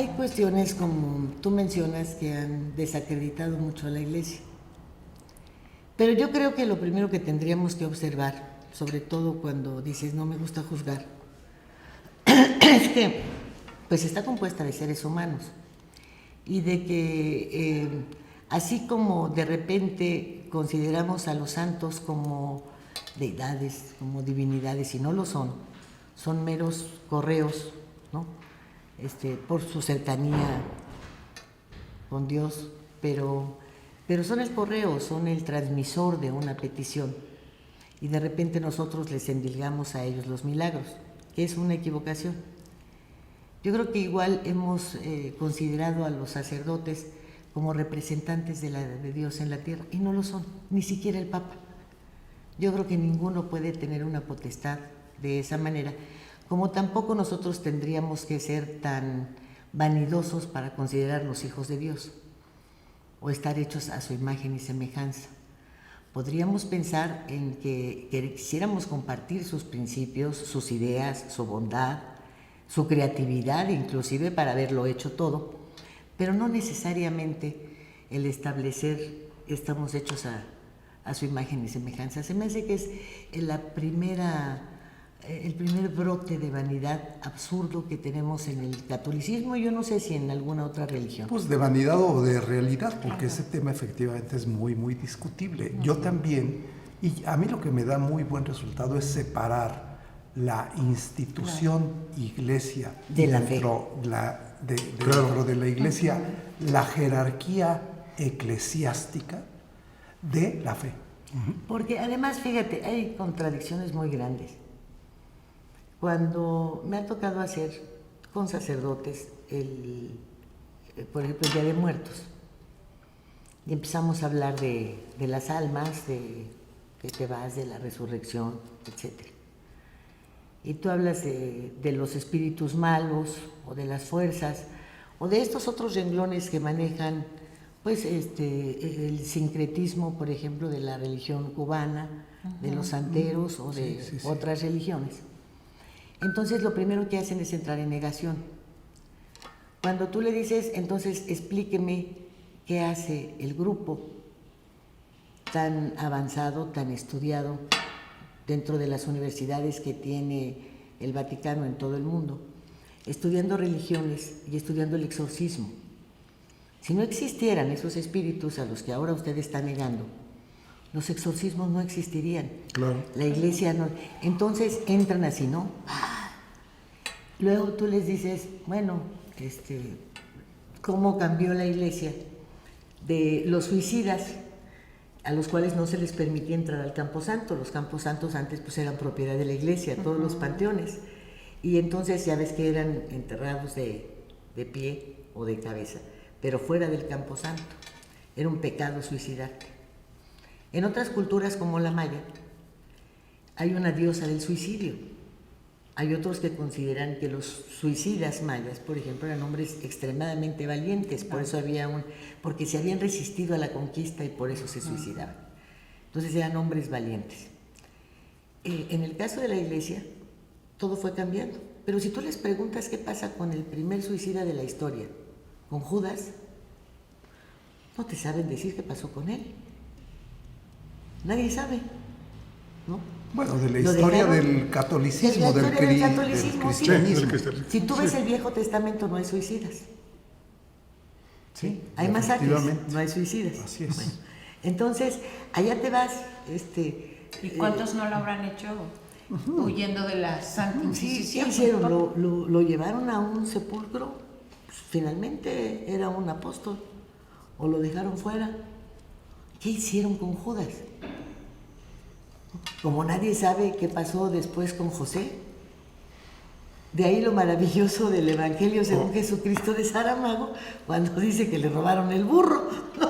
hay cuestiones como tú mencionas que han desacreditado mucho a la Iglesia. Pero yo creo que lo primero que tendríamos que observar, sobre todo cuando dices no me gusta juzgar, es que pues está compuesta de seres humanos y de que así como de repente consideramos a los santos como deidades, como divinidades, y no lo son, son meros correos, ¿no? Por su cercanía con Dios, pero son el correo, son el transmisor de una petición, y de repente nosotros les endilgamos a ellos los milagros, que es una equivocación. Yo creo que igual hemos considerado a los sacerdotes como representantes de Dios en la tierra, y no lo son, ni siquiera el Papa. Yo creo que ninguno puede tener una potestad de esa manera, como tampoco nosotros tendríamos que ser tan vanidosos para considerarnos hijos de Dios o estar hechos a su imagen y semejanza. Podríamos pensar en que quisiéramos compartir sus principios, sus ideas, su bondad, su creatividad, inclusive para haberlo hecho todo, pero no necesariamente el establecer estamos hechos a su imagen y semejanza. Se me hace que es el primer brote de vanidad absurdo que tenemos en el catolicismo, y yo no sé si en alguna otra religión. Pues de vanidad o de realidad, porque ese tema efectivamente es muy, muy discutible. Yo también, y a mí lo que me da muy buen resultado es separar la institución iglesia de la dentro de la iglesia, la jerarquía eclesiástica de la fe. Porque además, fíjate, hay contradicciones muy grandes. Cuando me ha tocado hacer con sacerdotes, por ejemplo, el Día de Muertos, y empezamos a hablar de las almas, de que te vas, de la resurrección, etc. Y tú hablas de los espíritus malos, o de las fuerzas, o de estos otros renglones que manejan pues el sincretismo, por ejemplo, de la religión cubana, de los santeros o de otras religiones. Entonces lo primero que hacen es entrar en negación. Cuando tú le dices, entonces explíqueme qué hace el grupo tan avanzado, tan estudiado dentro de las universidades que tiene el Vaticano en todo el mundo, estudiando religiones y estudiando el exorcismo. Si no existieran esos espíritus a los que ahora usted está negando, los exorcismos no existirían. Claro. La iglesia no. Entonces entran así, ¿no? Luego tú les dices, bueno, ¿cómo cambió la iglesia de los suicidas, a los cuales no se les permitía entrar al Camposanto? Los Camposantos antes pues eran propiedad de la iglesia, todos los panteones. Y entonces ya ves que eran enterrados de pie o de cabeza, pero fuera del Camposanto. Era un pecado suicidarte. En otras culturas como la maya, hay una diosa del suicidio. Hay otros que consideran que los suicidas mayas, por ejemplo, eran hombres extremadamente valientes, por eso porque se habían resistido a la conquista y por eso se suicidaban. Entonces eran hombres valientes. En el caso de la iglesia, todo fue cambiando. Pero si tú les preguntas qué pasa con el primer suicida de la historia, con Judas, no te saben decir qué pasó con él. Nadie sabe, ¿no? Bueno, de la historia del catolicismo, del cristianismo. Sí. Si tú ves el Viejo Testamento, no hay suicidas. Sí, hay masacres, no hay suicidas. Así es. Bueno, entonces, allá te vas. ¿Y cuántos no lo habrán hecho huyendo de la Santa Inquisición? Sí, hicieron, lo llevaron a un sepulcro, pues, finalmente era un apóstol, o lo dejaron fuera. ¿Qué hicieron con Judas? Como nadie sabe qué pasó después con José. De ahí lo maravilloso del Evangelio según Jesucristo de Saramago, cuando dice que le robaron el burro, ¿no?